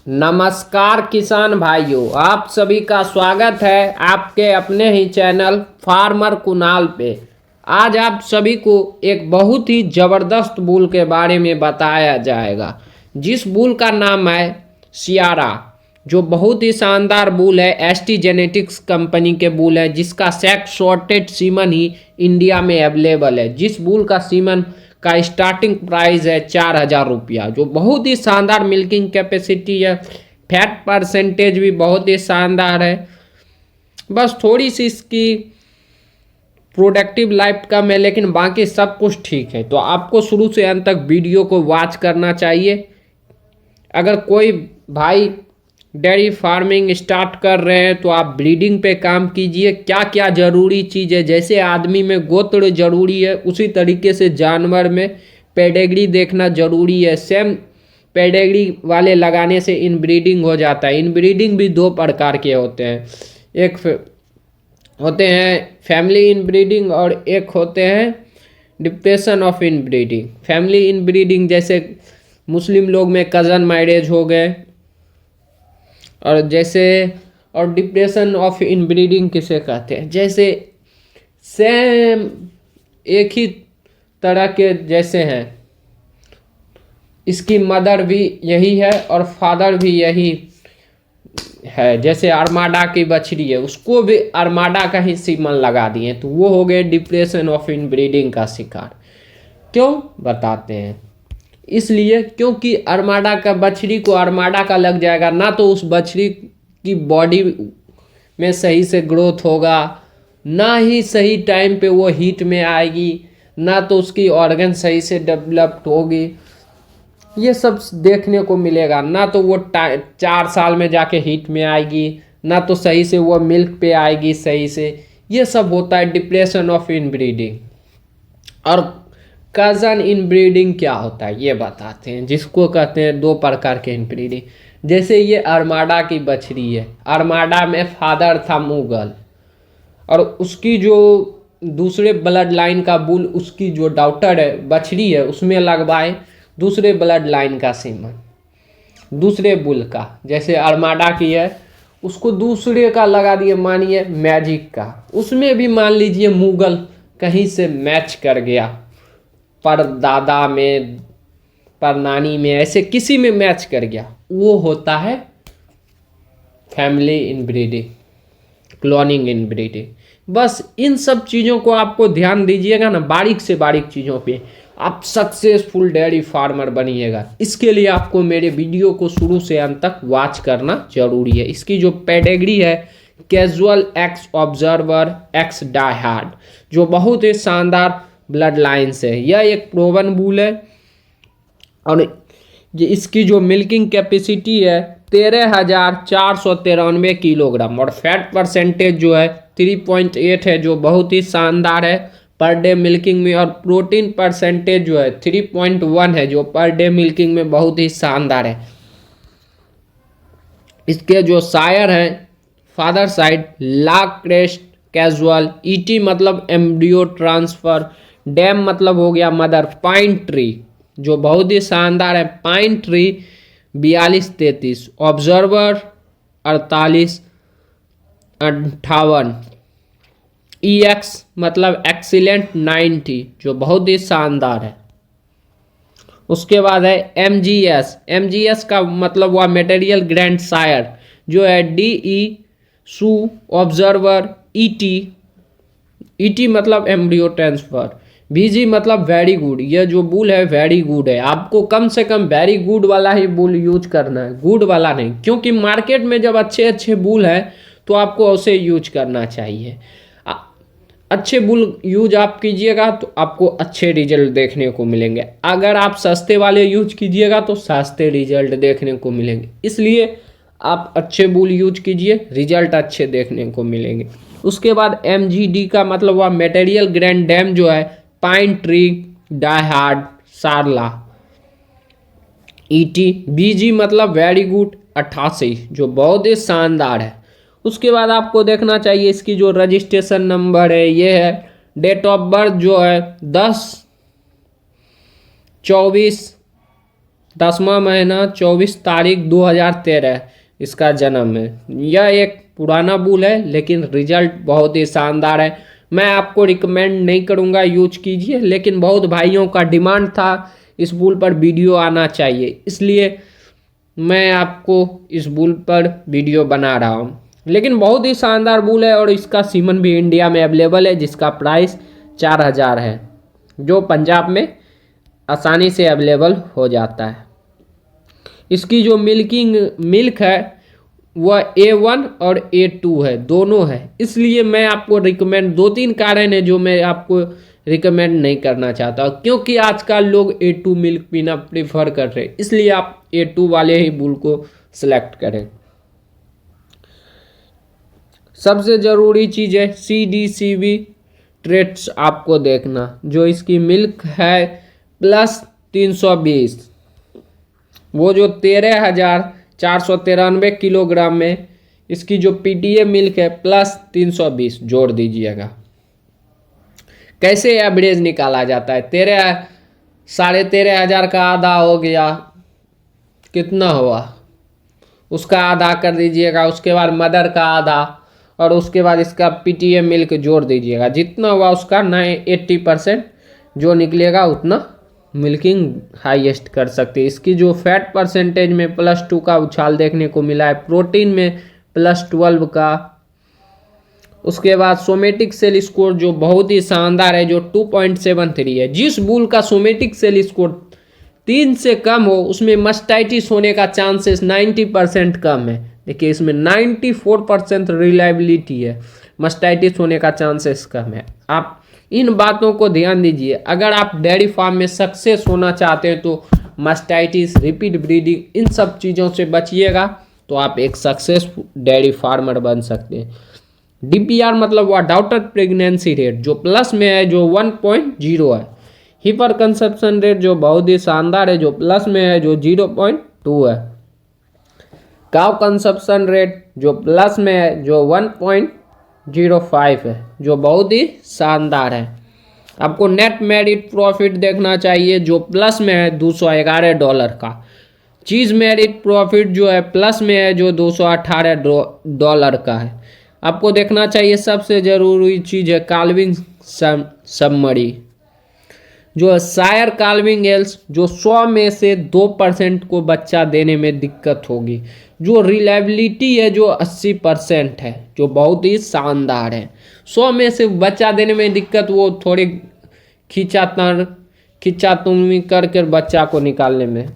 नमस्कार किसान भाइयों, आप सभी का स्वागत है आपके अपने ही चैनल फार्मर कुणाल पे। आज आप सभी को एक बहुत ही ज़बरदस्त बुल के बारे में बताया जाएगा, जिस बुल का नाम है सियारा, जो बहुत ही शानदार बुल है। एसटी जेनेटिक्स कंपनी के बुल है, जिसका सेक्स शॉर्टेड सीमन ही इंडिया में अवेलेबल है। जिस बुल का सीमन का स्टार्टिंग प्राइस है 4,000 रुपया, जो बहुत ही शानदार मिल्किंग कैपेसिटी है। फैट परसेंटेज भी बहुत ही शानदार है। बस थोड़ी सी इसकी प्रोडक्टिव लाइफ कम है, लेकिन बाकी सब कुछ ठीक है। तो आपको शुरू से अंत तक वीडियो को वॉच करना चाहिए। अगर कोई भाई डेयरी फार्मिंग स्टार्ट कर रहे हैं तो आप ब्रीडिंग पे काम कीजिए। क्या क्या ज़रूरी चीज़ है, जैसे आदमी में गोत्र ज़रूरी है, उसी तरीके से जानवर में पेडिग्री देखना ज़रूरी है। सेम पेडिग्री वाले लगाने से इनब्रीडिंग हो जाता है। इनब्रीडिंग भी दो प्रकार के होते हैं, एक होते हैं फैमिली इनब्रीडिंग और एक होते हैं depression of inbreeding. Family inbreeding जैसे मुस्लिम लोग में कज़न मैरिज हो गए, और डिप्रेशन ऑफ इनब्रीडिंग किसे कहते हैं, जैसे सेम एक ही तरह के जैसे हैं, इसकी मदर भी यही है और फादर भी यही है। जैसे अरमाडा की बछड़ी है, उसको भी अरमाडा का ही सीमन लगा दिए, तो वो हो गए डिप्रेशन ऑफ इनब्रीडिंग का शिकार। क्यों बताते हैं, इसलिए क्योंकि अरमाडा का बछड़ी को अरमाडा का लग जाएगा, ना तो उस बछड़ी की बॉडी में सही से ग्रोथ होगा, ना ही सही टाइम पे वो हीट में आएगी, ना तो उसकी ऑर्गन सही से डेवलप्ड होगी। ये सब देखने को मिलेगा। ना तो वो 4 साल में जाके हीट में आएगी, ना तो सही से वो मिल्क पे आएगी सही से। ये सब होता है डिप्रेशन ऑफ इनब्रीडिंग। और कज़न इनब्रीडिंग क्या होता है ये बताते हैं, जिसको कहते हैं दो प्रकार के इनब्रीडिंग। जैसे ये अरमाडा की बछड़ी है, अरमाडा में फादर था मुगल, और उसकी जो दूसरे ब्लड लाइन का बुल, उसकी जो डॉटर है बछड़ी है, उसमें लगवाए दूसरे ब्लड लाइन का सीमन दूसरे बुल का। जैसे अरमाडा की है, उसको दूसरे का लगा दिए, मानिए मैजिक का, उसमें भी मान लीजिए मुगल कहीं से मैच कर गया, पर दादा में, पर नानी में, ऐसे किसी में मैच कर गया, वो होता है फैमिली इनब्रीडिंग, क्लोनिंग इनब्रीडिंग। बस इन सब चीज़ों को आपको ध्यान दीजिएगा ना, बारीक से बारीक चीज़ों पे आप सक्सेसफुल डेयरी फार्मर बनिएगा। इसके लिए आपको मेरे वीडियो को शुरू से अंत तक वॉच करना जरूरी है। इसकी जो पेडिग्री है, casual x observer x die-hard, जो बहुत ही शानदार ब्लड लाइन से है। यह एक प्रोवन बुल है, और ये इसकी जो मिल्किंग कैपेसिटी है 13,493 किलोग्राम, और फैट परसेंटेज जो है 3.8 है, जो बहुत ही शानदार है पर डे मिल्किंग में। और प्रोटीन परसेंटेज जो है 3.1 है, जो पर डे मिल्किंग में बहुत ही शानदार है। इसके जो सायर हैं, फादर साइड लाक क्रेस्ट कैजुअल, ईटी मतलब एम्ब्रियो ट्रांसफर, डैम मतलब हो गया मदर, पाइन ट्री जो बहुत ही शानदार है, पाइन ट्री 42-33, ऑब्जर्वर 48-58, EX मतलब एक्सीलेंट 90, जो बहुत ही शानदार है। उसके बाद है MGS का मतलब हुआ मटेरियल ग्रैंड सायर, जो है DE सू ऑब्जर्वर, ET मतलब एम्ब्रियो ट्रांसफर, VG मतलब वेरी गुड। यह जो बुल है वेरी गुड है, आपको कम से कम वेरी गुड वाला ही बुल यूज करना है, गुड वाला नहीं, क्योंकि मार्केट में जब अच्छे अच्छे बुल है तो आपको उसे यूज करना चाहिए। अच्छे बुल यूज आप कीजिएगा तो आपको अच्छे रिजल्ट देखने को मिलेंगे। अगर आप सस्ते वाले यूज कीजिएगा तो सस्ते रिजल्ट देखने को मिलेंगे। इसलिए आप अच्छे बुल यूज कीजिए, रिजल्ट अच्छे देखने को मिलेंगे। उसके बाद MGD का मतलब हुआ मटेरियल ग्रैंड डैम, जो है पाइन ट्री डायहार्ड सारला, ET BG मतलब वेरी गुड 88, जो बहुत ही शानदार है। उसके बाद आपको देखना चाहिए इसकी जो रजिस्ट्रेशन नंबर है, ये है डेट ऑफ बर्थ जो है 10/24 10वां महीना 24 तारीख 2013 इसका जन्म है। यह एक पुराना बुल है लेकिन रिजल्ट बहुत ही शानदार है। मैं आपको रिकमेंड नहीं करूँगा यूज कीजिए, लेकिन बहुत भाइयों का डिमांड था इस बुल पर वीडियो आना चाहिए, इसलिए मैं आपको इस बुल पर वीडियो बना रहा हूँ। लेकिन बहुत ही शानदार बुल है और इसका सीमन भी इंडिया में अवेलेबल है जिसका प्राइस 4000 है, जो पंजाब में आसानी से अवेलेबल हो जाता है। इसकी जो मिल्क है वह A1 और A2 है, दोनों है, इसलिए मैं आपको रिकमेंड, 2-3 कारण है जो मैं आपको रिकमेंड नहीं करना चाहता, क्योंकि आजकल लोग A2 मिल्क पीना प्रीफर कर रहे हैं, इसलिए आप A2 वाले ही बुल को सिलेक्ट करें। सबसे ज़रूरी चीज़ है CDCB ट्रेट्स आपको देखना, जो इसकी मिल्क है +320, वो जो 13,493 किलोग्राम में इसकी जो PTA मिल्क है +320 जोड़ दीजिएगा। कैसे एवरेज निकाला जाता है? 13,500 का आधा हो गया, कितना हुआ, उसका आधा कर दीजिएगा, उसके बाद मदर का आधा और उसके बाद इसका PTA मिल्क जोड़ दीजिएगा, जितना हुआ उसका 80% जो निकलेगा उतना मिल्किंग हाईएस्ट कर सकते हैं। इसकी जो फैट परसेंटेज में +2 का उछाल देखने को मिला है, प्रोटीन में +12 का, उसके बाद सोमेटिक सेल स्कोर जो बहुत ही शानदार है, जो 2.73 है। जिस बुल का सोमेटिक सेल स्कोर 3 से कम हो उसमें मस्टाइटिस होने का चांसेस 90% कम है। देखिए इसमें 94% रिलायबिलिटी है, मस्टाइटिस होने का चांसेस कम है। आप इन बातों को ध्यान दीजिए। अगर आप डेयरी फार्म में सक्सेस होना चाहते हैं तो मस्टाइटिस, रिपीट ब्रीडिंग, इन सब चीज़ों से बचिएगा तो आप एक सक्सेसफुल डेयरी फार्मर बन सकते हैं। DPR मतलब वह डाउटर प्रेगनेंसी रेट जो प्लस में है, जो 1.0 है। हिपर कंसप्शन रेट जो बहुत ही शानदार है, जो प्लस में है, जो 0.2 है। काउ कंसप्शन रेट जो प्लस में है, जो 1.05 है, जो बहुत ही शानदार है। आपको नेट मेरिट प्रॉफिट देखना चाहिए जो प्लस में है $211 का। चीज़ मेरिट प्रॉफिट जो है प्लस में है, जो $218 का है। आपको देखना चाहिए सबसे ज़रूरी चीज़ है काल्विंग समरी, जो सायर काल्विंग एल्स, जो 100 में से 2% को बच्चा देने में दिक्कत होगी। जो रिलायबिलिटी है जो 80% है, जो बहुत ही शानदार है। 100 में से बच्चा देने में दिक्कत, वो थोड़ी खिंचातुमी करके बच्चा को निकालने में,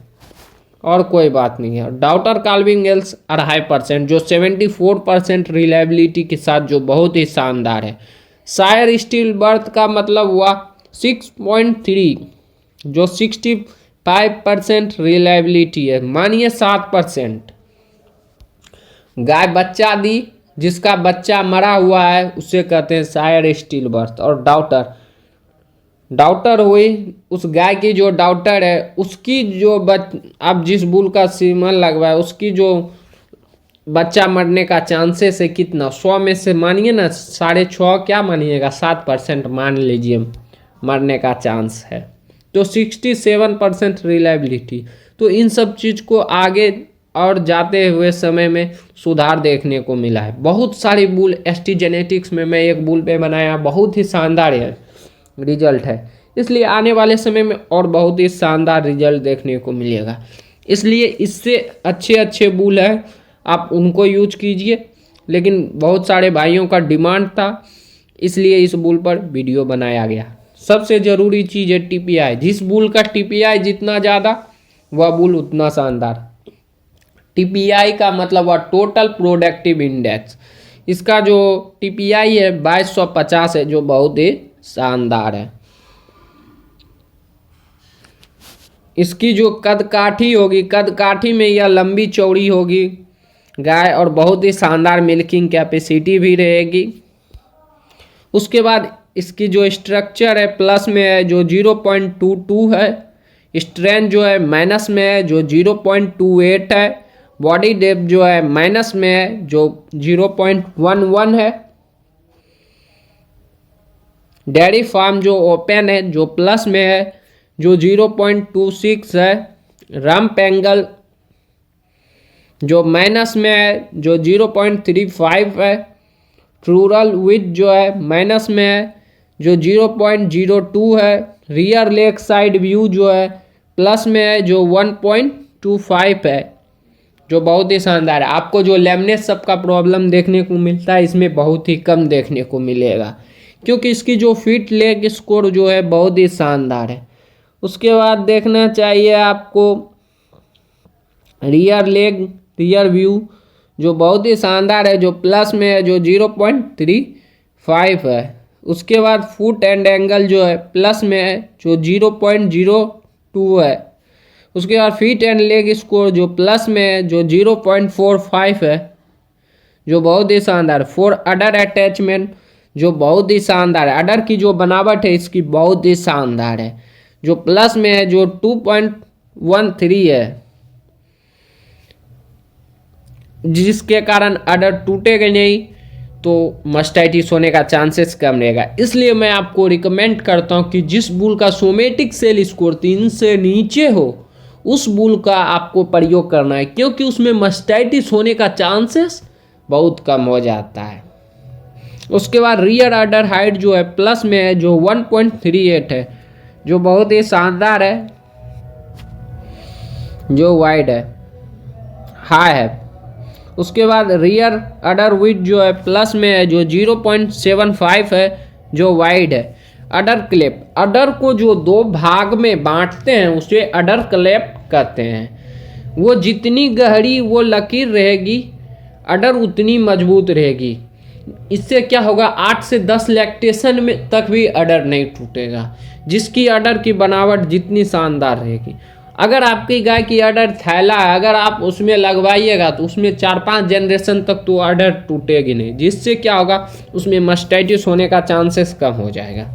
और कोई बात नहीं है। डाउटर काल्विंग एल्स 2.5% जो 74% रिलायबिलिटी के साथ, जो बहुत ही शानदार है। सायर स्टील बर्थ का मतलब हुआ 6.3 जो 65% रिलायबिलिटी है, मानिए 7%। गाय बच्चा दी, जिसका बच्चा मरा हुआ है उसे कहते हैं सायर स्टील बर्थ। और डाउटर हुई उस गाय की, जो डाउटर है उसकी जो अब जिस बुल का सीमन लगवाए उसकी जो बच्चा मरने का चांसेस है कितना, 100 में से मानिए ना 6.5, क्या मानिएगा 7% मान लीजिए मरने का चांस है, तो 67% रिलायबिलिटी। तो इन सब चीज़ को आगे और जाते हुए समय में सुधार देखने को मिला है। बहुत सारी बुल ST जेनेटिक्स में मैं एक बुल पे बनाया, बहुत ही शानदार है रिजल्ट है, इसलिए आने वाले समय में और बहुत ही शानदार रिजल्ट देखने को मिलेगा। इसलिए इससे अच्छे बुल है, आप उनको यूज कीजिए। लेकिन बहुत सारे भाइयों का डिमांड था, इसलिए इस बुल पर वीडियो बनाया गया। सबसे ज़रूरी चीज़ है TPI, जिस बुल का TPI जितना ज़्यादा वह बुल उतना शानदार। TPI का मतलब वह टोटल प्रोडक्टिव इंडेक्स, इसका जो TPI है 2250 है, जो बहुत ही शानदार है। इसकी जो कदकाठी होगी, कदकाठी में यह लंबी चौड़ी होगी गाय, और बहुत ही शानदार मिल्किंग कैपेसिटी भी रहेगी। उसके बाद इसकी जो स्ट्रक्चर है प्लस में है, जो 0.22 है। स्ट्रेंथ जो है माइनस में है, जो 0.28 है। बॉडी डेप्थ जो है माइनस में है, जो 0.11 है। डेयरी फार्म जो ओपन है, जो प्लस में है, जो 0.26 है। रम्प एंगल जो माइनस में है जो 0.35 है। ट्रूरल विड्थ जो है माइनस में है जो 0.02 है। रियर लेग साइड व्यू जो है प्लस में है जो 1.25 है, जो बहुत ही शानदार है। आपको जो लैमिनेस सबका प्रॉब्लम देखने को मिलता है इसमें बहुत ही कम देखने को मिलेगा, क्योंकि इसकी जो फिट लेग स्कोर जो है बहुत ही शानदार है। उसके बाद देखना चाहिए आपको रियर व्यू जो बहुत ही शानदार है, जो प्लस में है जो 0.35 है। उसके बाद फुट एंड एंगल जो है प्लस में है जो 0.02 है। उसके बाद फीट एंड लेग स्कोर जो प्लस में है जो 0.45 है, जो बहुत ही शानदार। फॉर अडर अटैचमेंट जो बहुत ही शानदार है। अडर की जो बनावट है इसकी बहुत ही शानदार है, जो प्लस में है जो 2.13 है, जिसके कारण अडर टूटेगा नहीं तो मास्टाइटिस होने का चांसेस कम रहेगा। इसलिए मैं आपको रिकमेंड करता हूं कि जिस बुल का सोमेटिक सेल स्कोर 3 से नीचे हो उस बुल का आपको प्रयोग करना है, क्योंकि उसमें मास्टाइटिस होने का चांसेस बहुत कम हो जाता है। उसके बाद रियर अडर हाइट जो है प्लस में है जो 1.38 है, जो बहुत ही शानदार है, जो वाइड है, हाई है। उसके बाद रियर अडर विड्थ जो है प्लस में है जो 0.75 है, जो वाइड है। अडर क्लेप, अडर को जो दो भाग में बांटते हैं उसे अडर क्लेप कहते हैं। वो जितनी गहरी वो लकीर रहेगी अडर उतनी मजबूत रहेगी। इससे क्या होगा, 8 से 10 लैक्टेशन में तक भी अडर नहीं टूटेगा, जिसकी अडर की बनावट जितनी शानदार रहेगी। अगर आपकी गाय की अडर थैला है, अगर आप उसमें लगवाइएगा तो उसमें 4-5 जनरेशन तक तो अडर टूटेगी नहीं, जिससे क्या होगा उसमें मास्टाइटिस होने का चांसेस कम हो जाएगा।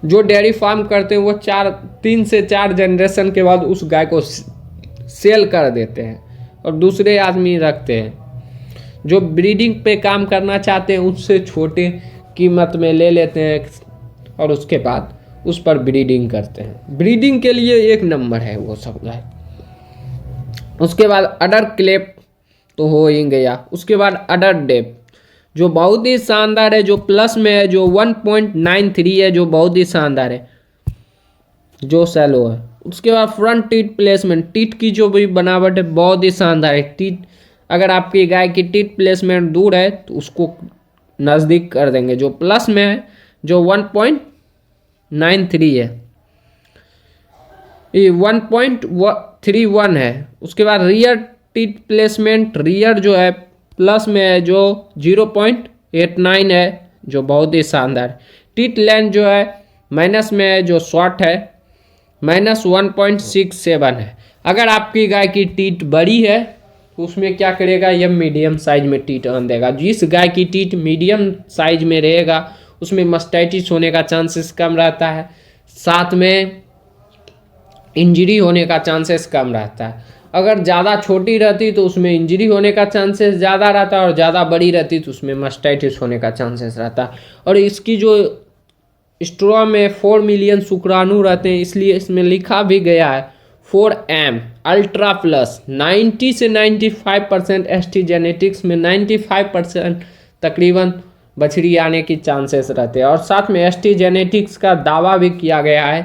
जो डेयरी फार्म करते हैं वो 3 से 4 जनरेशन के बाद उस गाय को सेल कर देते हैं और दूसरे आदमी रखते हैं। जो ब्रीडिंग पे काम करना चाहते हैं उससे छोटे कीमत में ले लेते हैं और उसके बाद उस पर ब्रीडिंग करते हैं। ब्रीडिंग के लिए एक नंबर है वो सब गाय। उसके बाद अडर क्लेप तो हो ही गया। उसके बाद अडर डेप जो बहुत ही शानदार है, जो प्लस में है जो 1.93 है, जो बहुत ही शानदार है, जो सैलो है। उसके बाद फ्रंट टीथ प्लेसमेंट, टीथ की जो भी बनावट है बहुत ही शानदार है। टीथ, अगर आपकी गाय की टीथ प्लेसमेंट दूर है तो उसको नज़दीक कर देंगे, जो प्लस में है जो 1.93 है, ये 1.31 है। उसके बाद रियर टीथ प्लेसमेंट, रियर जो है प्लस में है जो 0.89 है, जो बहुत ही शानदार। टीथ लेंथ जो है माइनस में है जो शॉर्ट है, -1.67 है। अगर आपकी गाय की टीथ बड़ी है तो उसमें क्या करेगा, यह मीडियम साइज में टीथ आन देगा। जिस गाय की टीथ मीडियम साइज में रहेगा उसमें मास्टाइटिस होने का चांसेस कम रहता है, साथ में इंजरी होने का चांसेस कम रहता है। अगर ज़्यादा छोटी रहती तो उसमें इंजरी होने का चांसेस ज़्यादा रहता है, और ज़्यादा बड़ी रहती तो उसमें मास्टाइटिस होने का चांसेस रहता है। और इसकी जो स्ट्रॉ में 4 मिलियन शुक्राणु रहते हैं, इसलिए इसमें लिखा भी गया है 4M अल्ट्रा प्लस। 90 से 95% ST जेनेटिक्स में 95% तकरीबन बछड़ी आने की चांसेस रहते हैं। और साथ में ST जेनेटिक्स का दावा भी किया गया है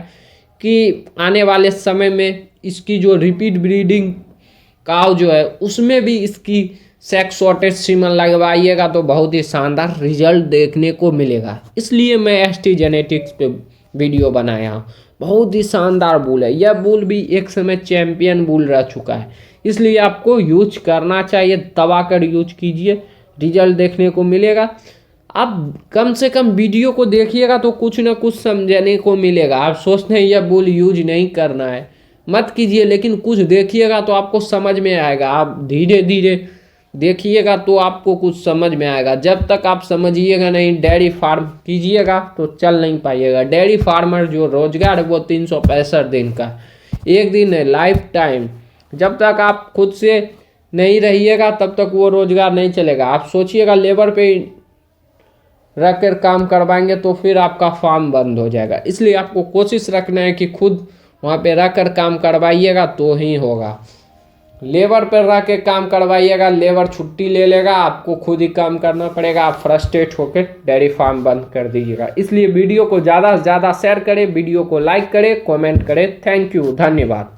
कि आने वाले समय में इसकी जो रिपीट ब्रीडिंग काव जो है उसमें भी इसकी सेक्स शॉर्टेज सीमन लगवाइएगा तो बहुत ही शानदार रिजल्ट देखने को मिलेगा। इसलिए मैं ST जेनेटिक्स पे वीडियो बनाया हूँ। बहुत ही शानदार बुल है। यह बुल भी एक समय चैंपियन बुल रह चुका है, इसलिए आपको यूज करना चाहिए, दबा कर यूज कीजिए, रिजल्ट देखने को मिलेगा। आप कम से कम वीडियो को देखिएगा तो कुछ ना कुछ समझने को मिलेगा। आप सोचते हैं यह बुल यूज नहीं करना है, मत कीजिए, लेकिन कुछ देखिएगा तो आपको समझ में आएगा। आप धीरे धीरे देखिएगा तो आपको कुछ समझ में आएगा। जब तक आप समझिएगा नहीं, डेयरी फार्म कीजिएगा तो चल नहीं पाइएगा। डेयरी फार्मर जो रोजगार है वो 365 दिन का, एक दिन है, लाइफ टाइम। जब तक आप खुद से नहीं रहिएगा तब तक वो रोजगार नहीं चलेगा। आप सोचिएगा लेबर पे रख कर काम करवाएंगे तो फिर आपका फार्म बंद हो जाएगा। इसलिए आपको कोशिश रखना है कि खुद वहाँ पे रख कर काम करवाइएगा तो ही होगा। लेबर पर रख के काम करवाइएगा, लेबर छुट्टी ले लेगा, आपको खुद ही काम करना पड़ेगा, आप फ्रस्ट्रेट होकर डेयरी फार्म बंद कर दीजिएगा। इसलिए वीडियो को ज़्यादा से ज़्यादा शेयर करें, वीडियो को लाइक करें, कमेंट करें। थैंक यू, धन्यवाद।